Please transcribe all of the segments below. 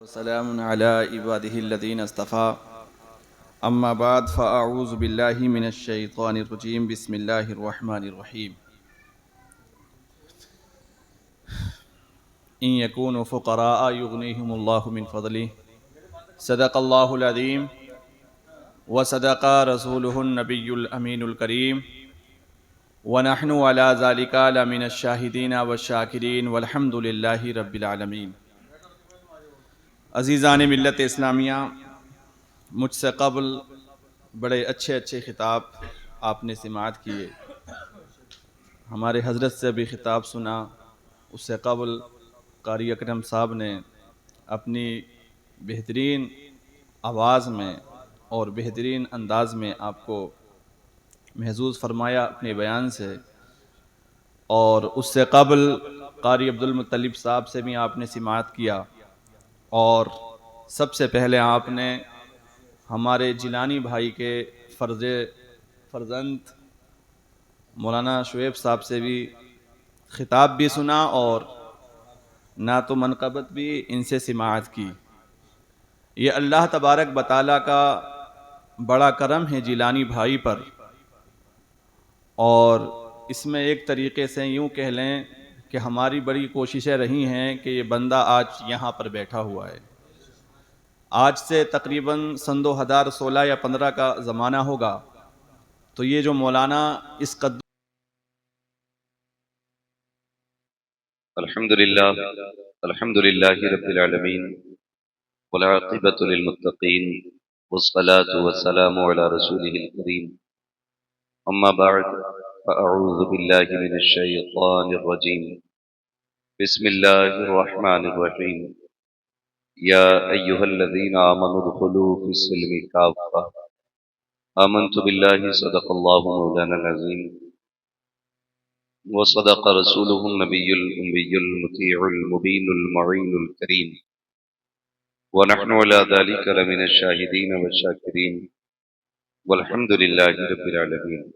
वसलामुन अला इबादिहिल्लज़ीना इस्तफ़ा अम्मा बाद फ़अऊज़ु बिल्लाहि मिनश्शैतानिर्रजीम बिस्मिल्लाहिर्रहमानिर्रहीम इन यकूनु फ़ुक़राअ युग़निहिमुल्लाहु मिन फ़ज़लिहि सदक़ल्लाहुल अज़ीम व सदक़ रसूलुहुन नबियुल अमीनुल करीम व नहनु अला ज़ालिका लमिनश शाहिदीन वश्शाकिरीन वल्हम्दुलिल्लाहि रब्बिल आलमीन। अज़ीज़ान मिल्लत इस्लामिया, मुझसे क़ब्ल बड़े अच्छे अच्छे ख़िताब आपने समाअत किए, हमारे हज़रत से भी ख़िताब सुना। उससे क़ब्ल क़ारी अकरम साहब ने अपनी बेहतरीन आवाज़ में और बेहतरीन अंदाज़ में आपको महसूस फरमाया अपने बयान से। और उससे क़ब्ल क़ारी अब्दुल मुत्तलिब साहब से भी आपने समाअत किया। और सबसे पहले आपने हमारे जिलानी भाई के फ़र्जंद मौलाना शुएब साहब से भी ख़िताब भी सुना और नात मनक़बत भी इनसे समाअत की। ये अल्लाह तबारक बताला का बड़ा करम है जिलानी भाई पर। और इसमें एक तरीक़े से यूँ कह लें कि हमारी बड़ी कोशिशें रही हैं कि ये बंदा आज यहाँ पर बैठा हुआ है। आज से तकरीबन सन 2016 या 15 का ज़माना होगा, तो ये जो मौलाना इस कद अल्हम्दुलिल्लाह अल्हम्दुलिल्लाहि रब्बिल आलमीन वल आक़िबतु लिल मुत्तक़ीन वस्सलातु वस्सलामु अला रसूलिहिल करीम अम्मा बअद फ़अऊज़ु बिल्लाहि मिनश शैतानिर रजीम बिस्मिल्लाहिर रहमानिर रहीम या अय्युहल्लज़ीना आमनु उदख़ुलू फ़िस्सिल्मि काफ़्फ़ा आमन्तु बिल्लाहि सदक़ल्लाहु मौलानाल अज़ीम वसदक़ रसूलुहुन नबियुल उम्मियुल मुतीउल मुबीनुल मुईनुल करीम व नहनु अला ज़ालिका लमिनश शाहिदीन वश्शाकिरीन वल्हम्दुलिल्लाहि रब्बिल आलमीन।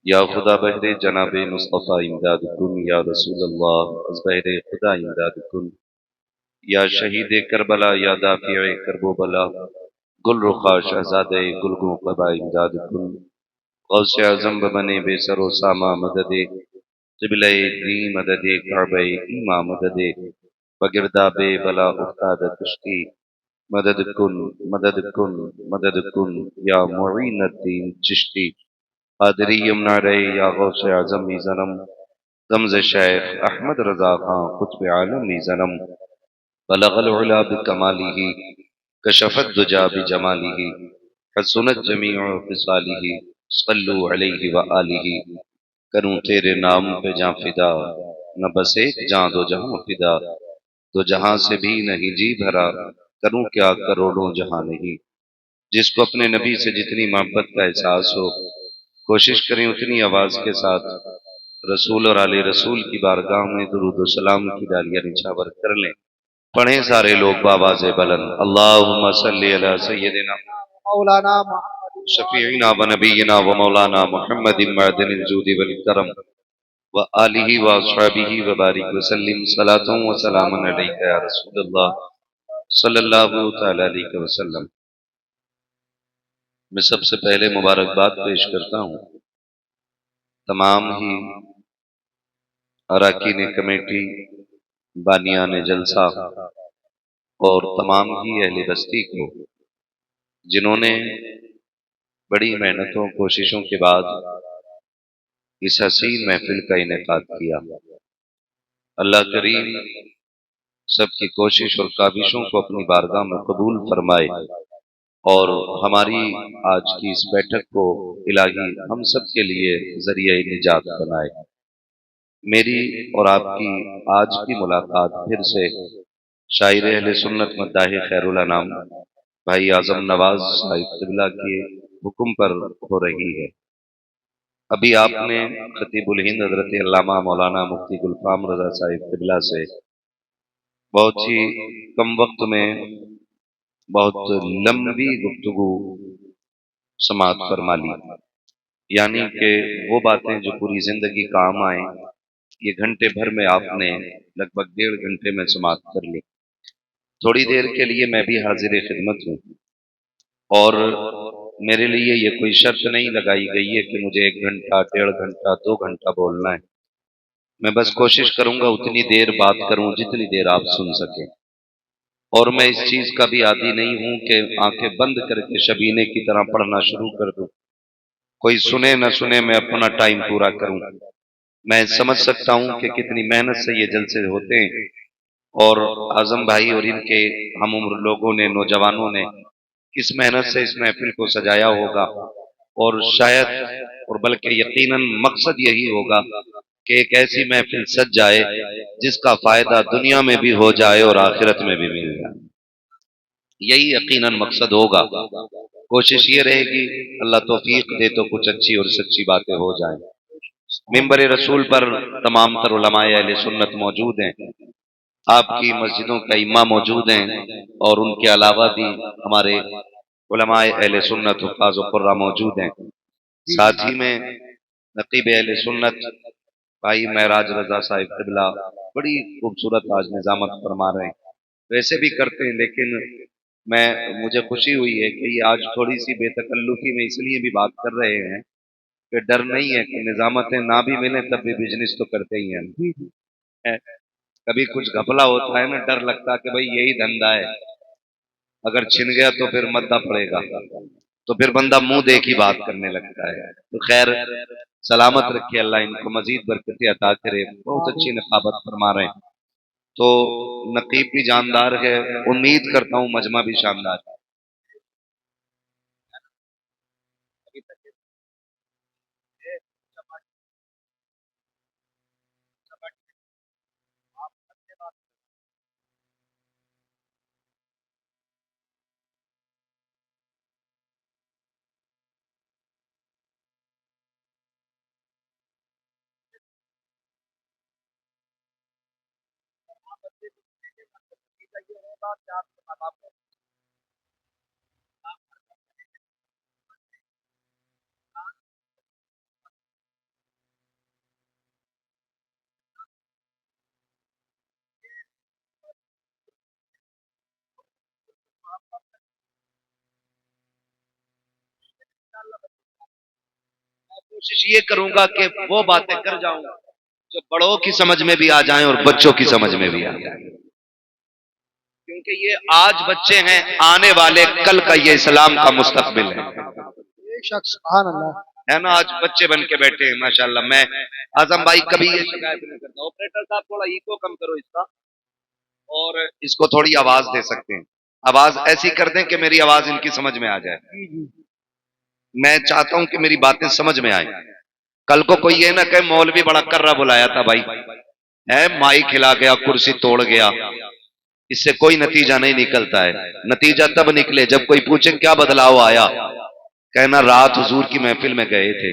या खुदा बहरे जनाबे मुस्तफ़ा इमदाद कुन या रसूलल्लाह अज़ बहरे खुदा इमदाद कुन या शहीद करबला या दाफ़िए करबो बला गुल रुखा शहज़ादे गुलगो क़बा इमदाद कुन गौसे आज़म बने बेसरो सामा मददे क़िबले दी मददे काबे ईमा मददे बगिरदाबे बला उस्ताद कुश्ती मदद कुन मदद कुन मदद कुन या मुईनुद्दीन चिश्ती कादरी यमुना रे या गौसे आज़म मीज़नम गमज़ शेख अहमद रज़ा खां क़ुत्ब आलम मीज़नम बलगल उला बिकमालिही कशफत दुजा बिजमालिही हसुनत जमीउ ख़िसालिही सल्लु अलैहि व आलिही। करूं तेरे नाम पे जां फिदा न बस एक जां दो जहां फिदा तो जहां से भी नहीं जी भरा करूं क्या करोड़ों जहां नहीं। जिसको अपने नबी से जितनी मोहब्बत का एहसास हो कोशिश करें उतनी आवाज के साथ रसूल और आले रसूल की बारगाह में दुरूद सलाम की डालियां निछावर कर लें। पढ़ें सारे लोग बाबाज़े बुलंद अल्लाहुम्मा सल्ली अला सय्यिदिना मौलाना शफीईना व नबीना व मौलाना मुहम्मदिन मअदनिल जूदि वल करम व आलिहि व अस्हाबिहि व बारिक व सल्लिम सलातन व सलामन अलैका या रसूलल्लाह सल्लल्लाहु तआला अलैहि वसल्लम। मैं सबसे पहले मुबारकबाद पेश करता हूँ तमाम ही अरकान कमेटी, बानियान जलसा और तमाम ही अहले बस्ती को जिन्होंने बड़ी मेहनतों कोशिशों के बाद इस हसीन महफिल का इनेकाद किया। अल्लाह करीम सबकी कोशिश और काबिशों को अपनी बारगाह में कबूल फरमाए और हमारी आज की इस बैठक को इलाही हम सब के लिए जरिए निजात बनाए। मेरी और आपकी आज की मुलाकात फिर से शायर अहले सुन्नत मद्दाह खैरुल अनाम भाई आजम नवाज साहिब क़िबला के हुक्म पर हो रही है। अभी आपने खतीबुल हिंद हज़रत अल्लामा मौलाना मुफ्ती गुलफाम रज़ा साहिब क़िबला से बहुत ही कम वक्त में बहुत लंबी गुफ्तगू समाअत फरमा ली, यानी कि वो बातें जो पूरी जिंदगी काम आए ये घंटे भर में आपने लगभग 1.5 घंटे में समाअत कर ली। थोड़ी देर के लिए मैं भी हाजिर खिदमत हूँ और मेरे लिए ये कोई शर्त नहीं लगाई गई है कि मुझे 1 घंटा, 1.5 घंटा, 2 घंटा बोलना है। मैं बस कोशिश करूंगा उतनी देर बात करूं जितनी देर आप सुन सकें। और मैं इस चीज का भी आदी नहीं हूं कि आंखें बंद करके शबीने की तरह पढ़ना शुरू कर दूं। कोई सुने न सुने, मैं अपना टाइम पूरा करूं। मैं समझ सकता हूं कि कितनी मेहनत से ये जलसे होते हैं और आजम भाई और इनके हम उम्र लोगों ने, नौजवानों ने किस मेहनत से इस महफिल को सजाया होगा। और शायद और बल्कि यकीनन मकसद यही होगा कि एक ऐसी महफिल सज जाए जिसका फायदा दुनिया में भी हो जाए और आखिरत में भी मिल जाए। यही यकीनन मकसद होगा। कोशिश ये रहेगी, अल्लाह तौफीक दे तो कुछ अच्छी और सच्ची बातें हो जाएं। मिंबर रसूल पर तमाम तर उलमाए अहले सुन्नत मौजूद हैं। आपकी मस्जिदों का इमाम मौजूद हैं और उनके अलावा भी हमारे उलमाए अहले सुन्नत हुफ़ाज़ व क़ुर्रा मौजूद हैं। साथ ही में नक़ीब अहले सुन्नत भाई महराज रजा साहिब क़िबला बड़ी खूबसूरत आज निज़ामत फरमा रहे हैं। वैसे भी करते हैं, लेकिन मुझे खुशी हुई है कि ये आज थोड़ी सी बेतकल्लुफ़ी में इसलिए भी बात कर रहे हैं कि डर नहीं है कि निज़ामतें ना भी मिलें तब भी बिजनेस तो करते ही हैं। कभी कुछ घपला होता है ना, डर लगता है कि भाई यही धंधा है, अगर छिन गया तो फिर मद्दा पड़ेगा, तो फिर बंदा मुंह देख ही बात करने लगता है। तो खैर, सलामत रखे अल्लाह, इनको मजीद बरकतें अता करे। बहुत अच्छी नकाबत फरमा रहे हैं। तो नकीब भी जानदार है, उम्मीद करता हूँ मजमा भी शानदार है। कोशिश ये करूंगा कि वो बातें कर जाऊं जो बड़ों की समझ में भी आ जाएं और बच्चों की समझ में भी आ जाएं, क्योंकि ये आज बच्चे हैं, आने वाले कल का ये इस्लाम का मुस्तकबिल है। है ना, आज बच्चे बन के बैठे हैं माशाल्लाह। मैं आजम भाई कभी ये शिकायत नहीं करता। ऑपरेटर साहब थोड़ा इको कम करो इसका, और इसको थोड़ी आवाज दे सकते हैं। आवाज ऐसी कर दें कि मेरी आवाज इनकी समझ में आ जाए। मैं चाहता हूं कि मेरी बातें समझ में आए। कल को कोई ये ना कहे मौलवी बड़ा कर्रा बुलाया था भाई, है माइक खिला गया, कुर्सी तोड़ गया। इससे कोई नतीजा नहीं निकलता है। नतीजा तब निकले जब कोई पूछे क्या बदलाव आया, कहना रात हुजूर की महफिल में गए थे,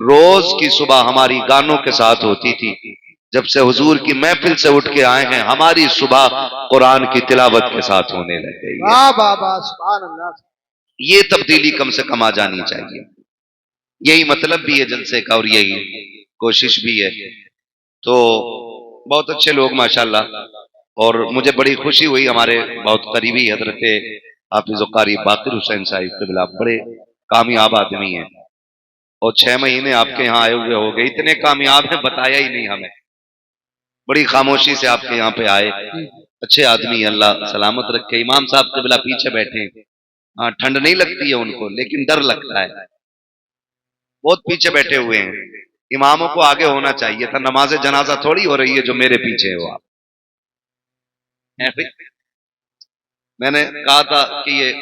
रोज की सुबह हमारी गानों के साथ होती थी, जब से हुजूर की महफिल से उठ के आए हैं हमारी सुबह कुरान की तिलावत के साथ होने लग गई है। ये तब्दीली कम से कम आ जानी चाहिए। यही मतलब भी है जलसे का और यही कोशिश भी है। तो बहुत अच्छे लोग माशाल्लाह, और मुझे बड़ी खुशी हुई, हमारे बहुत करीबी हजरत हाफिज कारी बाकिर हुसैन साहिब क़िबला बड़े कामयाब आदमी हैं, और 6 महीने आपके यहाँ आए हुए हो गए, इतने कामयाब हैं बताया ही नहीं हमें। बड़ी खामोशी से आपके यहाँ पे आए, अच्छे आदमी, अल्लाह सलामत रखे। इमाम साहब क़िबला पीछे बैठे, हाँ ठंड नहीं लगती है उनको, लेकिन डर लगता है, बहुत पीछे बैठे हुए हैं। इमामों को आगे होना चाहिए था, नमाज जनाजा थोड़ी हो रही है जो मेरे पीछे हो आप। मैंने कहा था कि ये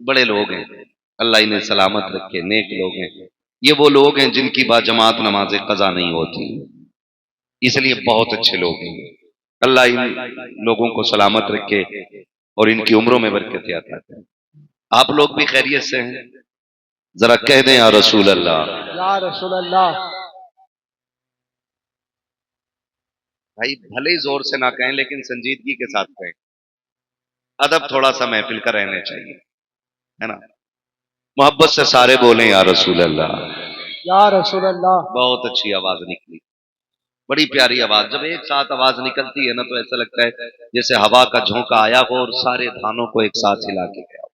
बड़े लोग हैं, अल्लाह इन्हें सलामत रखे, नेक लोग हैं। ये वो लोग हैं जिनकी बाजमात नमाज कज़ा नहीं होती, इसलिए बहुत अच्छे लोग हैं। अल्लाह इन लोगों को सलामत रखे और इनकी उम्रों में बरकत अता करे। आप लोग भी खैरियत से हैं? जरा कह दें या रसूल अल्लाह, या रसूल अल्लाह। भाई भले ही जोर से ना कहें, लेकिन संजीदगी के साथ कहें। अदब थोड़ा सा महफिल का रहना चाहिए, है ना। मोहब्बत से सारे बोलें या रसूल अल्लाह, या रसूल अल्लाह। बहुत अच्छी आवाज निकली। बड़ी प्यारी आवाज। जब एक साथ आवाज निकलती है ना तो ऐसा लगता है जैसे हवा का झोंका आया हो और सारे धानों को एक साथ हिला के गया हो।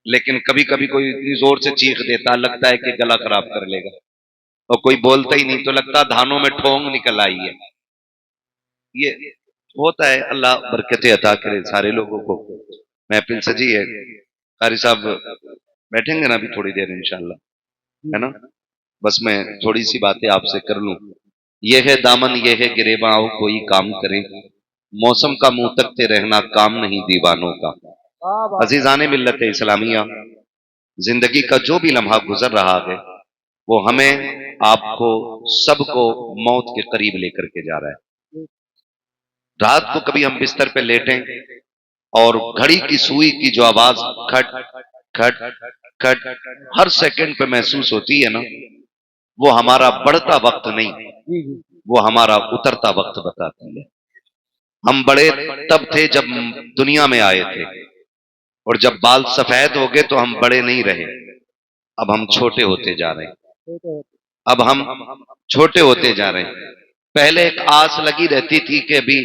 लेकिन कभी कभी कोई इतनी जोर से चीख देता लगता है कि गला खराब कर लेगा, और कोई बोलता ही नहीं तो लगता धानों में ठोंग निकल आई है। ये होता है, अल्लाह बरकतें अता करे सारे लोगों को। महफिल सजी है, कारी साहब बैठेंगे ना अभी थोड़ी देर इंशाल्लाह, है ना। बस मैं थोड़ी सी बातें आपसे कर लूं। ये है दामन ये है गिरेबां, आओ कोई काम करें, मौसम का मुंह तकते रहना काम नहीं दीवानों का। अजीजाने मिल्लत इस्लामिया, जिंदगी का जो भी लम्हा गुजर रहा है वो हमें आपको सबको मौत के करीब लेकर के जा रहा है। रात को कभी हम बिस्तर पे लेटें और घड़ी की सुई की जो आवाज खट खट खट हर सेकंड पे महसूस होती है ना, वो हमारा बढ़ता वक्त नहीं, वो हमारा उतरता वक्त बताती है। हम बड़े तब थे जब दुनिया में आए थे, और जब बाल सफेद हो गए तो हम बड़े नहीं रहे, अब हम छोटे होते जा रहे हैं। अब हम छोटे होते जा रहे हैं। पहले एक आस लगी रहती थी कि अभी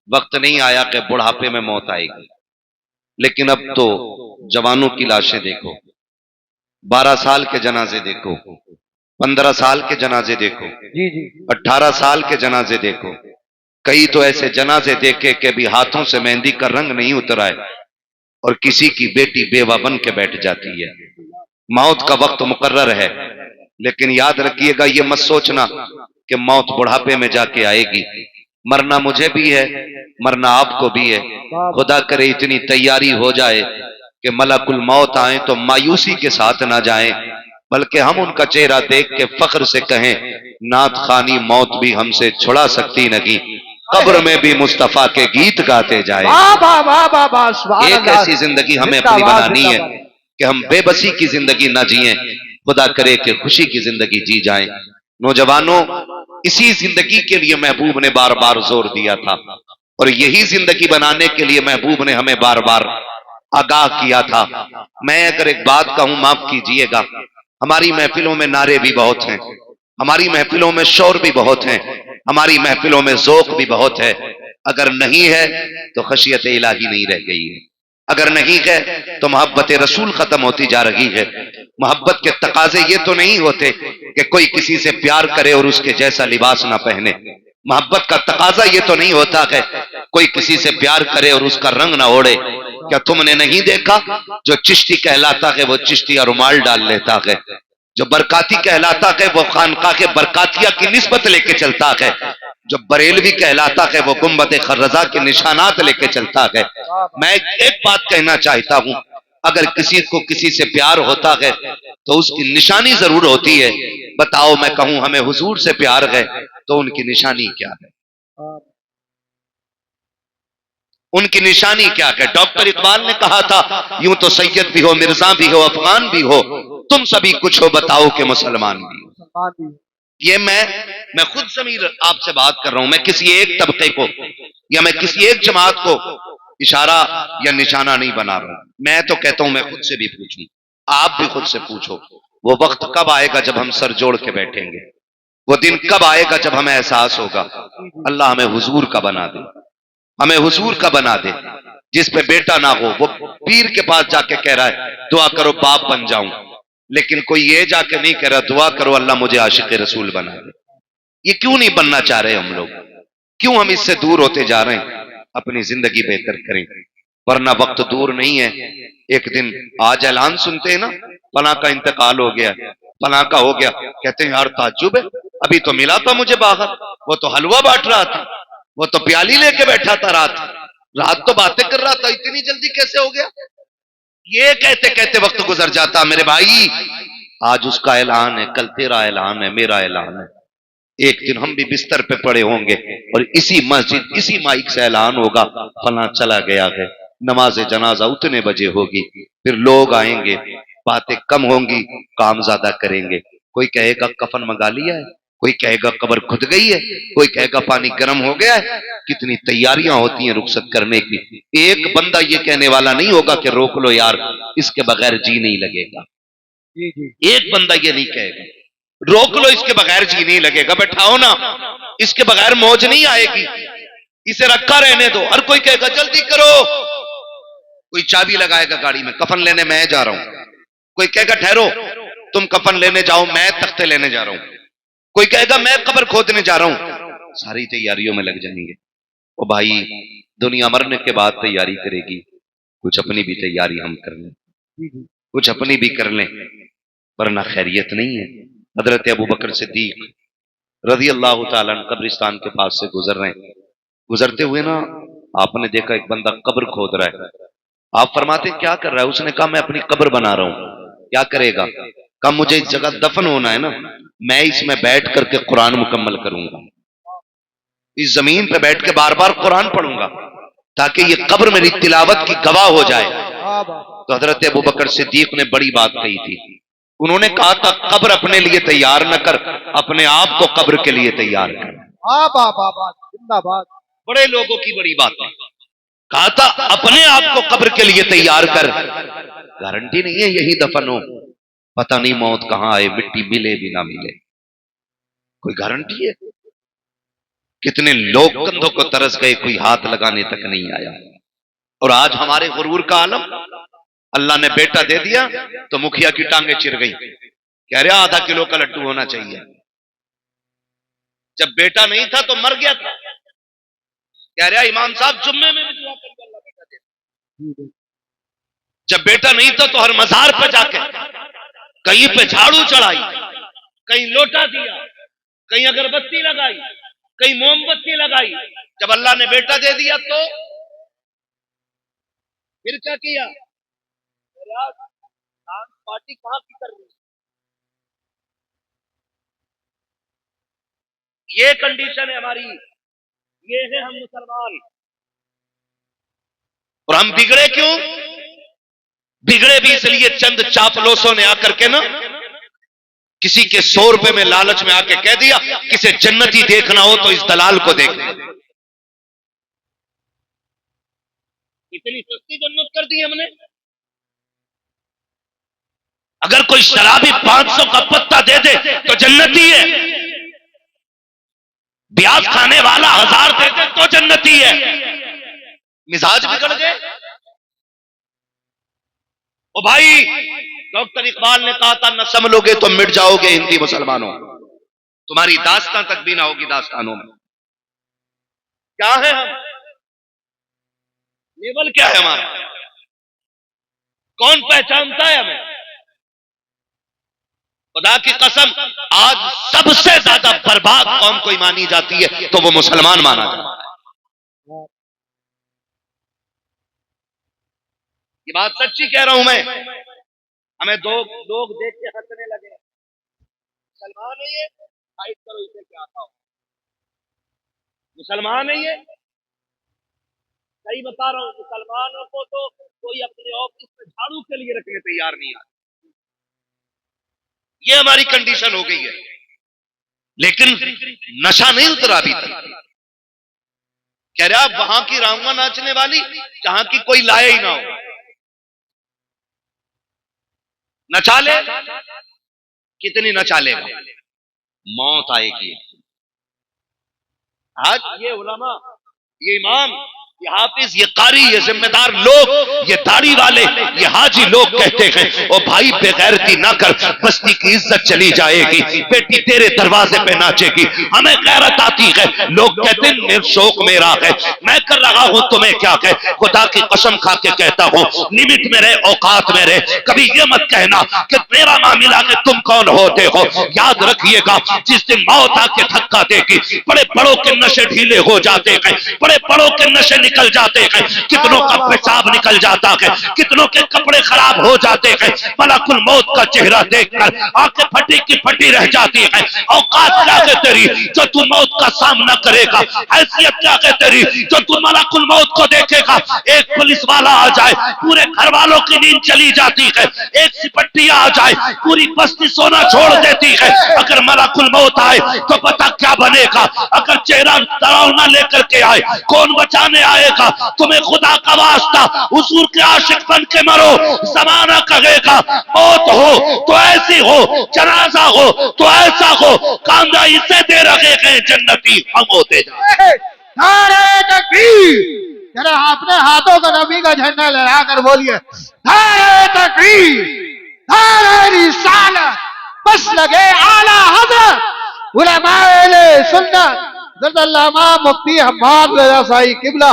वक्त नहीं आया कि बुढ़ापे में मौत आएगी, लेकिन अब तो जवानों की लाशें देखो, 12 साल के जनाजे देखो, 15 साल के जनाजे देखो, 18 साल के जनाजे देखो। कई तो ऐसे जनाजे देखे कि अभी हाथों से मेहंदी का रंग नहीं उतरा है और किसी की बेटी बेवा बन के बैठ जाती है। मौत का वक्त मुकर्रर है, लेकिन याद रखिएगा, ये मत सोचना कि मौत बुढ़ापे में जाके आएगी। मरना मुझे भी है, मरना आपको भी है। खुदा करे इतनी तैयारी हो जाए कि मलकुल मौत आए तो मायूसी के साथ ना जाए, बल्कि हम उनका चेहरा देख के फख्र से कहें, नात खानी मौत भी हमसे छुड़ा सकती नहीं, कब्र में भी मुस्तफा के गीत गाते जाए। एक ऐसी जिंदगी हमें अपनी बनानी है कि हम बेबसी की जिंदगी ना जिए, खुदा करे कि खुशी की जिंदगी जी जाए। नौजवानों, इसी जिंदगी के लिए महबूब ने बार बार जोर दिया था, और यही जिंदगी बनाने के लिए महबूब ने हमें बार बार आगाह किया था। मैं अगर एक बात कहूं, माफ कीजिएगा, हमारी महफिलों में नारे भी बहुत हैं, हमारी महफिलों में शोर भी बहुत हैं, हमारी महफिलों में ज़ौक़ भी बहुत है। अगर नहीं है तो खशियत इलाही नहीं रह गई है, अगर नहीं है तो मोहब्बत रसूल खत्म होती जा रही है। मोहब्बत के तकाजे ये तो नहीं होते कि कोई किसी से प्यार करे और उसके जैसा लिबास ना पहने। मोहब्बत का तकाजा ये तो नहीं होता है कोई किसी से प्यार करे और उसका रंग ना ओढ़े। क्या तुमने नहीं देखा, जो चिश्ती कहलाता है वो चिश्तिया रुमाल डाल लेता है, जो बरकाती कहलाता है वो खानका के बरकातिया की निस्बत लेके चलता है, जो बरेलवी कहलाता है वो गुम्बद खर्रजा के निशानात लेके चलता है। मैं एक बात कहना चाहता हूं, अगर किसी को किसी से प्यार होता है तो उसकी निशानी जरूर होती है। बताओ, मैं कहूं हमें हुजूर से प्यार है तो उनकी निशानी क्या है? उनकी निशानी क्या है? डॉक्टर इकबाल ने कहा था, यूं तो सैयद भी हो, मिर्जा भी हो, अफगान भी हो, तुम सभी कुछ हो, बताओ कि मुसलमान भी हो। ये मैं खुद समीर आपसे बात कर रहा हूं, मैं किसी एक तबके को या मैं किसी एक जमात को इशारा या निशाना नहीं बना रहा हूं। मैं तो कहता हूं, मैं खुद से भी पूछूं, आप भी खुद से पूछो, वो वक्त कब आएगा जब हम सर जोड़ के बैठेंगे? वो दिन कब आएगा जब हमें एहसास होगा अल्लाह हमें हुजूर का बना दे, हमें हुजूर का बना दे, जिस पे बेटा ना हो। वो पीर के पास जाके कह रहा है दुआ करो बाप बन जाऊं, लेकिन कोई ये जाके नहीं कह रहा दुआ करो अल्लाह मुझे आशिक रसूल बना दे। ये क्यों नहीं बनना चाह रहे हम लोग? क्यों हम इससे दूर होते जा रहे हैं? अपनी जिंदगी बेहतर करें, वरना वक्त दूर नहीं है। एक दिन आज ऐलान सुनते हैं ना, फलां का इंतकाल हो गया, फलां का हो गया, कहते हैं यार ताज्जुब है, अभी तो मिला था मुझे बाहर, वो तो हलवा बांट रहा था, वो तो प्याली लेके बैठा था, रात तो बातें कर रहा था, इतनी जल्दी कैसे हो गया? ये कहते कहते वक्त गुजर जाता। मेरे भाई, आज उसका ऐलान है, कल तेरा ऐलान है, मेरा ऐलान है। एक दिन हम भी बिस्तर पे पड़े होंगे और इसी मस्जिद इसी माइक से ऐलान होगा फला चला गया है, नमाज जनाजा उतने बजे होगी, फिर लोग आएंगे, बातें कम होंगी, काम ज्यादा करेंगे। कोई कहेगा कफन मंगा लिया है, कोई कहेगा कब्र खुद गई है, कोई कहेगा पानी गर्म हो गया है। कितनी तैयारियां होती हैं रुखसत करने की। एक बंदा ये कहने वाला नहीं होगा कि रोक लो यार, इसके बगैर जी नहीं लगेगा। एक बंदा ये नहीं कहेगा। रोक लो, इसके बगैर जी नहीं लगेगा, बैठाओ ना, इसके बगैर मौज नहीं आएगी, इसे रखा रहने दो। हर कोई कहेगा जल्दी करो, कोई चाबी लगाएगा गाड़ी में, कफन लेने मैं जा रहा हूं, कोई कहेगा ठहरो तुम कफन लेने जाओ, मैं तख्ते लेने जा रहा हूं, कोई कहेगा मैं कब्र खोदने जा रहा हूं, सारी तैयारियों में लग जाएंगे। ओ भाई, दुनिया मरने के बाद तैयारी करेगी, कुछ अपनी भी तैयारी हम कर लें, कुछ अपनी भी कर लें, वरना खैरियत नहीं है। हजरत अबू बकर सिद्दीक रजी अल्लाह तआला अन्हु कब्रिस्तान के पास से गुजर रहे हैं, गुजरते हुए ना आपने देखा एक बंदा कब्र खोद रहा है। आप फरमाते क्या कर रहा है? उसने कहा मैं अपनी कब्र बना रहा हूं। क्या करेगा? कहा मुझे इस जगह दफन होना है ना, मैं इसमें बैठ करके कुरान मुकम्मल करूंगा, इस जमीन पे बैठ के बार बार कुरान पढ़ूंगा ताकि ये कब्र मेरी तिलावत की गवाह हो जाए। तो हजरत अबू बकर सिद्दीक ने बड़ी बात कही थी, उन्होंने कहा था कब्र अपने लिए तैयार न कर, अपने आप को कब्र के लिए तैयार कर। बड़े लोगों की बड़ी बात है, कहा था अपने आप को कब्र के लिए तैयार कर, गारंटी नहीं है यही दफन हो, पता नहीं मौत कहां आए, मिट्टी मिले भी ना मिले, कोई गारंटी है? कितने लोग कंधों को तरस गए, कोई हाथ लगाने तक नहीं आया। और आज हमारे गुरूर का आलम, अल्लाह ने बेटा दे दिया तो मुखिया की टांगे चिर गई, कह रहे आधा किलो का लड्डू होना चाहिए। जब बेटा नहीं था तो मर गया था, कह रहा इमाम साहब जुम्मे में भी दुआ करके अल्लाह बेटा दे। जब बेटा नहीं था तो हर मजार पर जाके कहीं पे झाड़ू चढ़ाई, कहीं लोटा दिया, कहीं अगरबत्ती लगाई, कहीं मोमबत्ती लगाई। जब अल्लाह ने बेटा दे दिया तो फिर क्या किया? पार्टी कहां की कर रही है? ये कंडीशन है हमारी, ये है हम मुसलमान। और हम बिगड़े क्यों? बिगड़े भी इसलिए चंद चापलोसों ने आकर के ना किसी के 100 रुपए में लालच में आके कह दिया किसे जन्नती देखना हो तो इस दलाल को देख। इतनी सस्ती जन्नत कर दी हमने। अगर कोई शराबी 500 का पत्ता दे दे तो जन्नती है, ब्याज खाने वाला 1000 दे दे तो जन्नती है। मिजाज बिगड़ गए। ओ भाई, डॉक्टर इकबाल ने कहा था न संभलोगे तो मिट जाओगे हिंदी मुसलमानों, तुम्हारी दास्तां तक भी ना होगी दास्तानों में। क्या है हम? लेवल क्या है हमारा? कौन पहचानता है हमें? खुदा की कसम, आज सबसे ज्यादा बर्बाद कौम कोई मानी जाती है तो वो मुसलमान माना जाता है। ये बात सच्ची कह रहा हूं मैं। हमें लोग देख के हंसने लगे, मुसलमान है ये, फाइट करो इसे क्या आता हो, मुसलमान है ये। सही बता रहा हूं, मुसलमानों को तो कोई अपने ऑफिस में झाड़ू के लिए रखने तैयार नहीं आता। ये हमारी कंडीशन हो गई है। लेकिन नशा नहीं उतरा अभी तक। कह रहे आप वहां की रांगा नाचने वाली जहां की कोई लाए ही ना हो, नचा ले, कितनी नचा लेगा, मौत आएगी। आज ये उलमा, ये इमाम, ये हाफिज, ये कारी, ये जिम्मेदार लोग, ये दाढ़ी वाले, ये हाजी लोग कहते हैं ओ भाई बेगैरती ना कर, बस्ती की इज्जत चली जाएगी, बेटी तेरे दरवाजे पे नाचेगी, हमें गैरत आती है। लोग कहते हैं मेरा शौक मेरा है, मैं कर रहा हूं, तुम्हें क्या कहे। खुदा की कसम खा के कहता हूं, लिमिट में रहे, औकात में रहे। कभी ये मत कहना कि तेरा मामला के तुम कौन होते हो। याद रखिएगा, जिस दिन मौत आके धक्का देगी, बड़े बड़ों के नशे ढीले हो जाते हैं, बड़े बड़ों के नशे निकल जाते हैं, कितनों का पेशाब निकल जाता है, कितनों के कपड़े खराब हो जाते हैं। मलकुल मौत का चेहरा देखकर आंखें फटी की फटी रह जाती है। औकात क्या है तेरी जो तू मौत का सामना करेगा? हैसियत क्या है तेरी जो तू मलकुल मौत को देखेगा? एक पुलिस वाला आ जाए, पूरे घर वालों की नींद चली जाती है। एक सिपट्टिया आ जाए, पूरी बस्ती सोना छोड़ देती है। अगर मलकुल मौत आए तो पता क्या बनेगा। अगर चेहरा डरावना लेकर के आए, कौन बचाने आएगा तुम्हें? खुदा का वास्ता वास्ता हुजूर के आशिक बन के मरो। जमाना कहेगा मौत हो तो ऐसी हो, जनाजा हो तो ऐसा हो, कांदा इसे दे रखे गए जन्नती हम होते जाए। नारे तकबीर। जरा अपने हाथों को नबी का झंडा लहराकर बोलिए, नारे तकबीर, नारे रिसालत, बस लगे आला हजरत उलमाए सुन्नत ज़ल्लल्लामा मुफ्ती हम्माद रज़ा साई किबला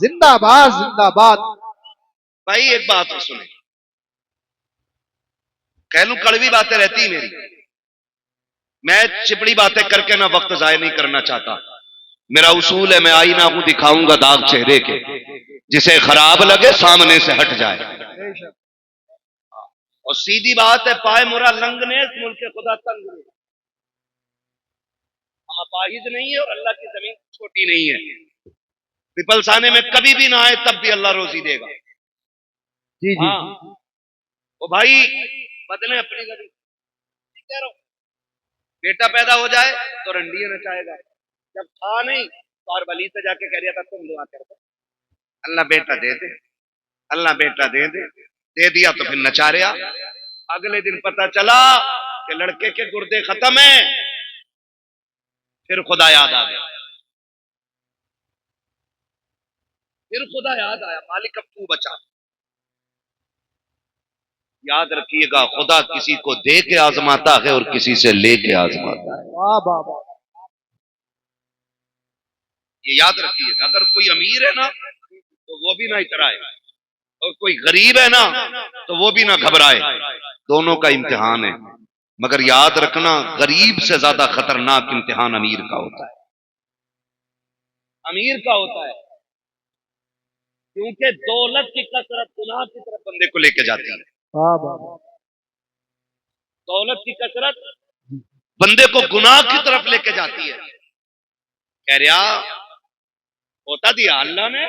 जिंदाबाद जिंदाबाद। भाई एक बात तो सुने, कह लूं कड़वी बातें रहती मेरी, मैं चिपड़ी बातें करके ना वक्त जाया नहीं करना चाहता। मेरा उसूल है, मैं आईना हूं, दिखाऊंगा दाग चेहरे के, जिसे खराब लगे सामने से हट जाए। और सीधी बात है, पाए मुरा लंगने मुल्क खुदा तंग ने। हम अपाहिज नहीं है और अल्लाह की जमीन छोटी नहीं है। पिपलसाने में कभी भी ना आए तब भी अल्लाह रोजी देगा। जी जी। हाँ, वो भाई बदले अपनी जमीन, कह रहा हूं, बेटा पैदा हो जाए तो रंडिया नचाएगा। जब था नहीं तो और वली से जाके कह रहा था तुम दुआ कर दो, अल्लाह बेटा दे दे, अल्लाह बेटा दे दे, दे दिया तो फिर नचा रहा। अगले दिन पता चला कि लड़के के गुर्दे खत्म है, फिर खुदा याद आ गया, फिर खुदा याद आया, मालिक अब तू बचा। याद रखिएगा, खुदा किसी को दे के आजमाता है और किसी से लेके आजमाता है। वाह वाह वाह। ये याद रखिएगा, अगर कोई अमीर है ना तो वो भी ना इतराए, और कोई गरीब है ना तो वो भी ना घबराए। दोनों का इम्तिहान है, मगर याद रखना गरीब से ज्यादा खतरनाक इम्तिहान अमीर का होता है। अमीर का होता है, क्योंकि दौलत की कसरत गुनाह की तरफ बंदे को लेके जाती है। वाह वाह वाह। दौलत की कसरत बंदे को गुनाह की तरफ लेके जाती है। कह रहा होता दिया अल्लाह ने,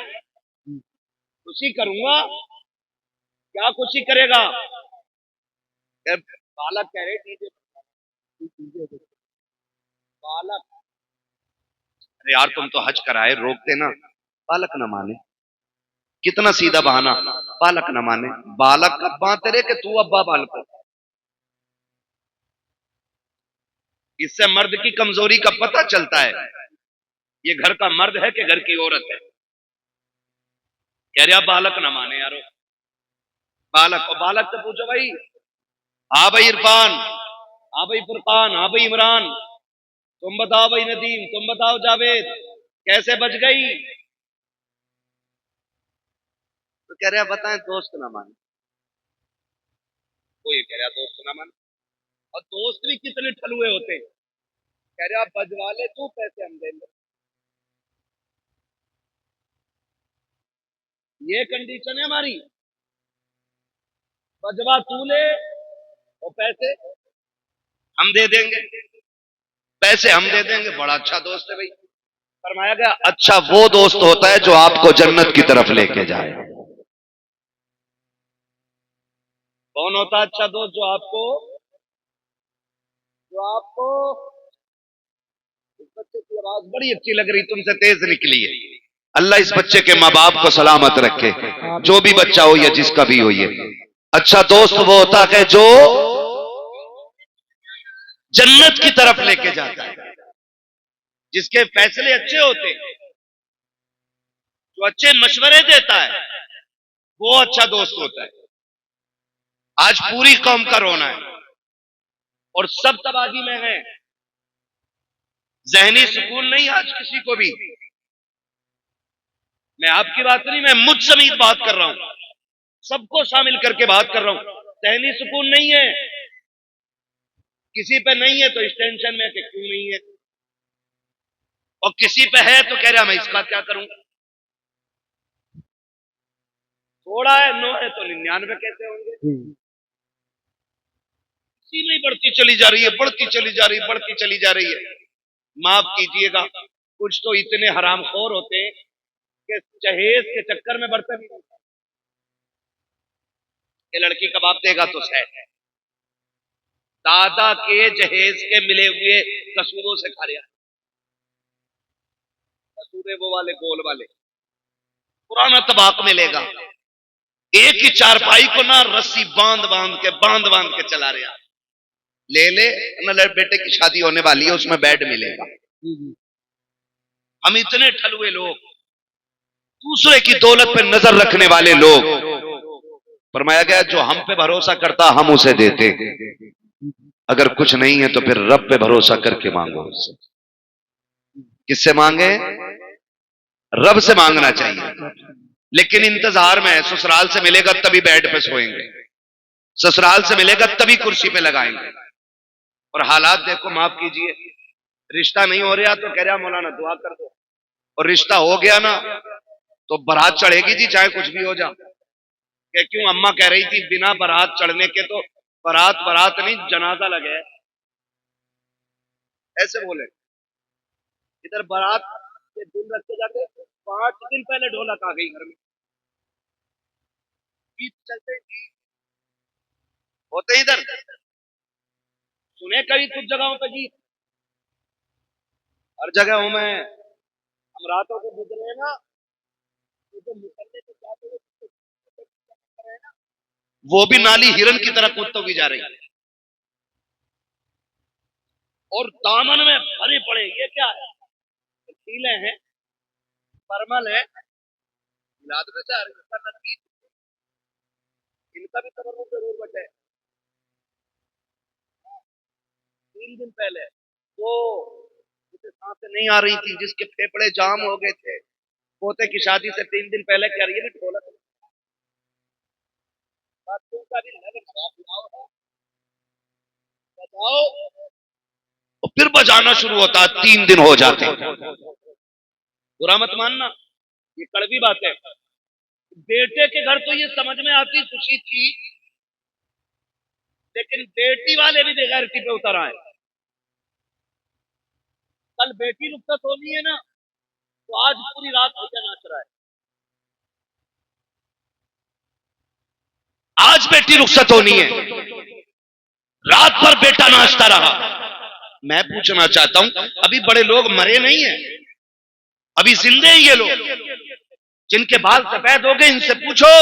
खुशी करूंगा, क्या खुशी करेगा? बालक कह रहे डीजे बालक, अरे यार तुम तो हज कराए, रोक देना। बालक न माने, कितना सीधा बहाना, बालक न माने। बालक कब बात तेरे कि तू अब्बा बालक। इससे मर्द की कमजोरी का पता चलता है, ये घर का मर्द है कि घर की औरत है। कह रहा बालक न माने यारो, बालक। और बालक से पूछो भाई, हाँ भाई इरफान, हाँ भाई फुरकान, हाँ भाई इमरान, तुम बताओ भाई नदीम, तुम बताओ जावेद, कैसे बच गई? तो कह रहा बताएं दोस्त ना माने। वो ये कह रहा दोस्त ना माने, और दोस्त भी कितने ठलुए होते हैं। कह रहा बजवा ले तू, पैसे हम देंगे। ये कंडीशन है हमारी, बजवा तू ले और पैसे हम दे देंगे, पैसे हम दे देंगे। बड़ा अच्छा दोस्त है भाई। फरमाया गया अच्छा वो दोस्त होता है जो आपको जन्नत की तरफ लेके जाए। कौन होता है अच्छा दोस्त? जो आपको इस बच्चे की आवाज बड़ी अच्छी लग रही, तुमसे तेज निकली है। अल्लाह इस बच्चे के माँ बाप को सलामत रखे, जो भी बच्चा हो या जिसका भी हो। ये अच्छा दोस्त वो होता है जो जन्नत की तरफ लेके जाता है, जिसके फैसले अच्छे होते हैं, जो अच्छे मशवरे देता है, वो अच्छा दोस्त होता है। आज पूरी कौम का रोना है और सब तबाही में है, जहनी सुकून नहीं आज किसी को भी। मैं आपकी बात नहीं, मैं मुझ समेत बात कर रहा हूं, सबको शामिल करके बात कर रहा हूं। जहनी सुकून नहीं है किसी पे, नहीं है तो इस टेंशन में कि क्यों नहीं है, और किसी पे है तो कह रहा मैं इसका क्या करूं। थोड़ा है, 9 है तो 99 कैसे होंगे? इसी में ही बढ़ती चली जा रही है, बढ़ती चली जा रही है, बढ़ती चली जा रही है। माफ कीजिएगा, कुछ तो इतने हरामखोर होते हैं कि जहेज के चक्कर में बढ़ते नहीं। ये लड़की कबाब देगा तो सेट है, दादा के जहेज के मिले हुए कसूरों से खा रहा है। कसूरे वो वाले गोल वाले, पुराना तबाक मिलेगा। एक ही चारपाई को ना रस्सी बांध बांध के चला रहा, ले न बेटे की शादी होने वाली है, उसमें बेड मिलेगा। हम इतने ठलुए लोग, दूसरे की दौलत पे नजर रखने वाले लोग। फरमाया गया जो हम पे भरोसा करता हम उसे देते, अगर कुछ नहीं है तो फिर रब पे भरोसा करके मांगो उससे। किससे मांगे? रब से मांगना चाहिए। लेकिन इंतजार में है, ससुराल से मिलेगा तभी बेड पे सोएंगे, ससुराल से मिलेगा तभी कुर्सी पे लगाएंगे। और हालात देखो, माफ कीजिए, रिश्ता नहीं हो रहा तो कह रहा मौलाना दुआ कर दो, और रिश्ता हो गया ना तो बारात चढ़ेगी जी चाहे कुछ भी हो जा। क्या क्यों? अम्मा कह रही थी बिना बारात चढ़ने के तो बारात नहीं जनाजा लगे, ऐसे बोले। इधर बारात के दिन रखे जाते, 5 दिन पहले ढोलक आ गई घर में, गीत चलते होते इधर। सुने कभी कुछ जगहों पे गीत, हर जगहों में हम रातों को गुजरे ना, तो मुकदमे के जाते हुए वो भी नाली हिरन की तरह कूदती हुई जा रही है, और दामन में भरे पड़े। ये क्या है? कीले हैं, परमल है, मिलाद में जा रही, इनका भी तबर्रुक जरूर बचे। 3 दिन पहले वो जिसे सांसें नहीं आ रही थी, जिसके फेफड़े जाम हो गए थे, पोते की शादी से 3 दिन पहले कह रही है ढोलक का भी बजाओ, और फिर बजाना शुरू होता है। 3 दिन हो जाते, बुरा मत मानना, ये कड़वी बात है। बेटे के घर तो ये समझ में आती खुशी थी, लेकिन बेटी वाले भी बेगैरती पे उतर आए। कल बेटी रुखसत होनी है ना, तो आज पूरी रात भैया नाच रहा है। आज बेटी रुखसत होनी है, रात भर बेटा नाचता रहा। मैं पूछना चाहता हूं, अभी बड़े लोग मरे नहीं है, अभी जिंदे हैं ये लोग। जिनके बाल सफेद हो गए इनसे पूछो,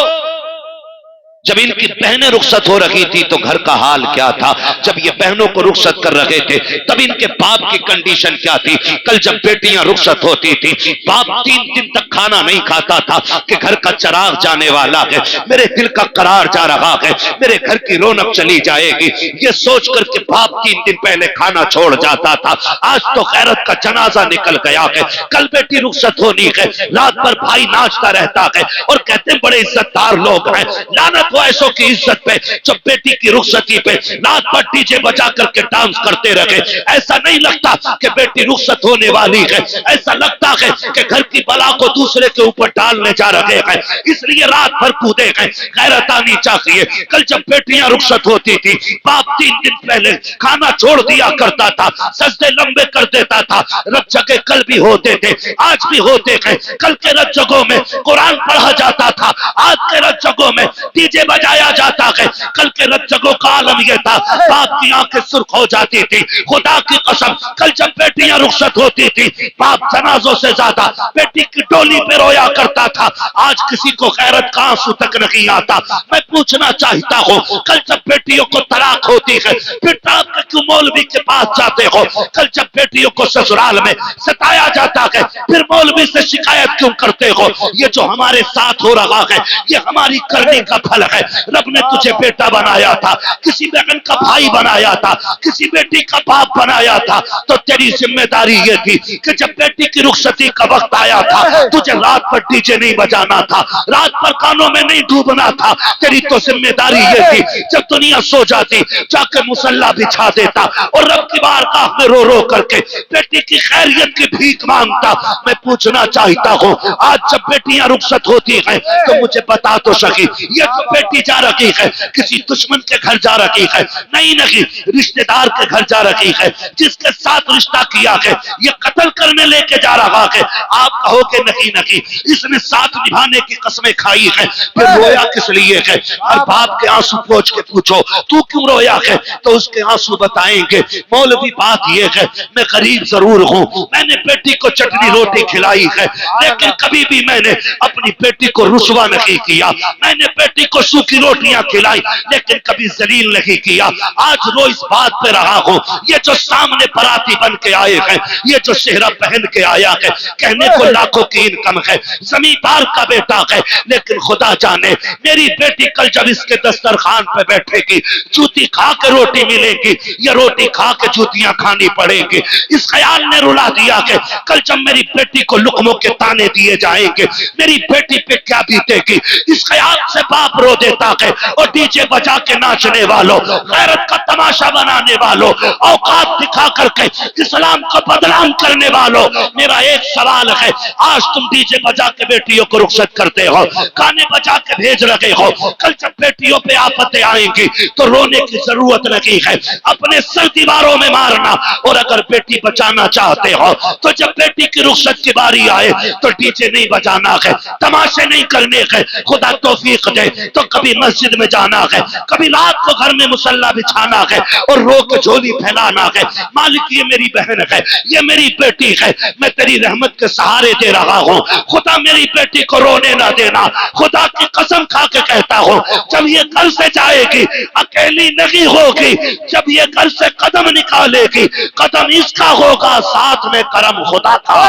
जब इनकी बहनें रुखसत हो रही थी तो घर का हाल क्या था, जब ये बहनों को रुखसत कर रहे थे तब इनके बाप की कंडीशन क्या थी। कल जब बेटियां रुखसत होती थी, बाप 3 दिन तक खाना नहीं खाता था कि घर का चिराग जाने वाला है, मेरे दिल का करार जा रहा है, मेरे घर की रौनक चली जाएगी, ये सोच करके बाप 3 दिन पहले खाना छोड़ जाता था। आज तो गैरत का जनाजा निकल गया है। कल बेटी रुखसत होनी है, रात भर भाई नाचता रहता है और कहते बड़े इज्जतदार लोग हैं। लानत ऐसों की इज्जत पे जो बेटी की रुखसती पे रात भर डीजे बजा करके डांस करते रहे। ऐसा नहीं लगता कि बेटी रुखसत होने वाली है, ऐसा लगता है कि घर की बला को दूसरे के ऊपर डालने जा रहे हैं, इसलिए रात भर कूदे हैं। गैरत आनी चाहिए। कल जब बेटियां रुखसत होती थी, बाप 3 दिन पहले खाना छोड़ दिया करता था, सजदे लंबे कर देता था। रब जगह कल भी होते थे, आज भी होते हैं। कल के रब जगहों में कुरान पढ़ा जाता था, आज के रब जगहों में डीजे बजाया जाता है। कल के रब जगहों का आलम यह था, बाप की आंखें सुर्ख हो जाती थी। खुदा की कसम, कल जब बेटियां रुखसत होती थी, बाप जनाजों से ज्यादा बेटी की डोली पे रोया करता था। आज किसी को गैरत का आंसू तक नहीं आता। मैं पूछना चाहता हूँ, कल जब बेटियों को तलाक होती है, फिर तड़प के क्यों मौलवी के पास जाते हो? कल जब बेटियों को ससुराल में सताया जाता है, फिर मौलवी से शिकायत क्यों करते हो? ये जो हमारे साथ हो रहा है, ये हमारी करने का फल है। रब ने तुझे बेटा बनाया था, किसी बहन का भाई बनाया था, किसी बेटी का बाप बनाया था, तो तेरी जिम्मेदारी ये थी कि जब बेटी की रुखसती का वक्त आया था, तुझे रात पर डीजे नहीं बजाना था, रात पर कानों में नहीं डूबना था। तेरी तो जिम्मेदारी ये थी, जब दुनिया सो जाती जाके मुसल्ला बिछा देता और रब की बारगाह में रो रो करके बेटी की खैरियत की भीख मांगता। मैं पूछना चाहता हूँ, आज जब बेटियां रुखसत होती हैं तो मुझे बता तो सकी, ये बेटी जा रही है किसी दुश्मन के घर जा रही है, नहीं नहीं, रिश्तेदार के घर जा रही है, जिसके साथ रिश्ता किया है ये कत्ल करने लेके जा रहा है। आप कहोगे नहीं नहीं, इसने साथ निभाने की कसमें खाई है, फिर रोया किस लिए है? और बाप के आंसू पोंछ के पूछो तू क्यों रोया है, तो उसके आंसू बताएंगे मौलवी बात ये है मैं गरीब जरूर हूं, मैंने बेटी को चटनी रोटी खिलाई है, लेकिन कभी भी मैंने अपनी बेटी को रुसवा नहीं किया, मैंने बेटी को सूखी रोटियां खिलाई लेकिन कभी जलील नहीं किया। आज रो इस बात पे रहा हूं, ये जो सामने बराती बन के आए हैं, ये जो सेहरा पहन के आया है, कहने को लाखों की इनकम है, जमींदार का बेटा है, लेकिन खुदा जाने मेरी बेटी कल जब इसके दस्तरखान पे बैठेगी जूती खा के रोटी मिलेगी या रोटी खा के जूतियां खानी पड़ेंगी। इस ख्याल ने रुला दिया कि कल जब मेरी बेटी को लुकमों के ताने दिए जाएंगे मेरी बेटी पे क्या बीतेगी, इस ख्याल से बाप रो देता है। और डीजे बजा के नाचने वालों, गैरत का तमाशा बनाने वालों, औकात दिखा करके इस्लाम को बदनाम करने वालों, मेरा एक सवाल है, आज तुम डीजे बजा के बेटियों को रुखसत करते हो, गाने बजा के भेज रहे हो, कल जब बेटियों पे आफतें आएंगी तो रोने की जरूरत नहीं है, अपने सर दीवारों में मारना। और अगर बेटी बचाना चाहते हो तो जब बेटी की रुखसत की बारी आए तो डीजे नहीं बजाना है, तमाशे नहीं करने हैं, खुदा तौफीक दे तो कभी मस्जिद में जाना है, कभी रात को घर में मुसल्ला बिछाना है और रो के झोली फैलाना है। मालिक ये मेरी बहन है, ये मेरी बेटी है, मैं तेरी रहमत के सहारे दे रहा हूँ, खुदा मेरी बेटी को रोने ना देना। खुदा की कसम खा के कहता हूँ जब ये घर से जाएगी अकेली नहीं होगी, जब ये घर से कदम निकालेगी कदम इसका होगा, साथ में करम खुदा का।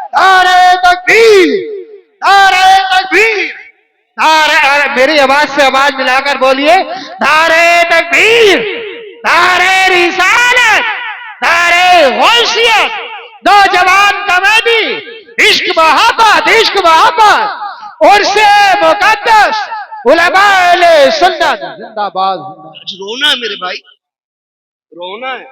नारे तकबीर, नारे तकबीर, नारे, मेरी आवाज से आवाज मिलाकर बोलिए, नारे तकबीर, नारे रिसालत, नारे गौसियत, नौजवान कमेटी, इश्क मोहब्बत, इश्क मोहब्बत और से मुकद्दस उलमाए सुन्नत जिंदाबाद। रोना है मेरे भाई, रोना है।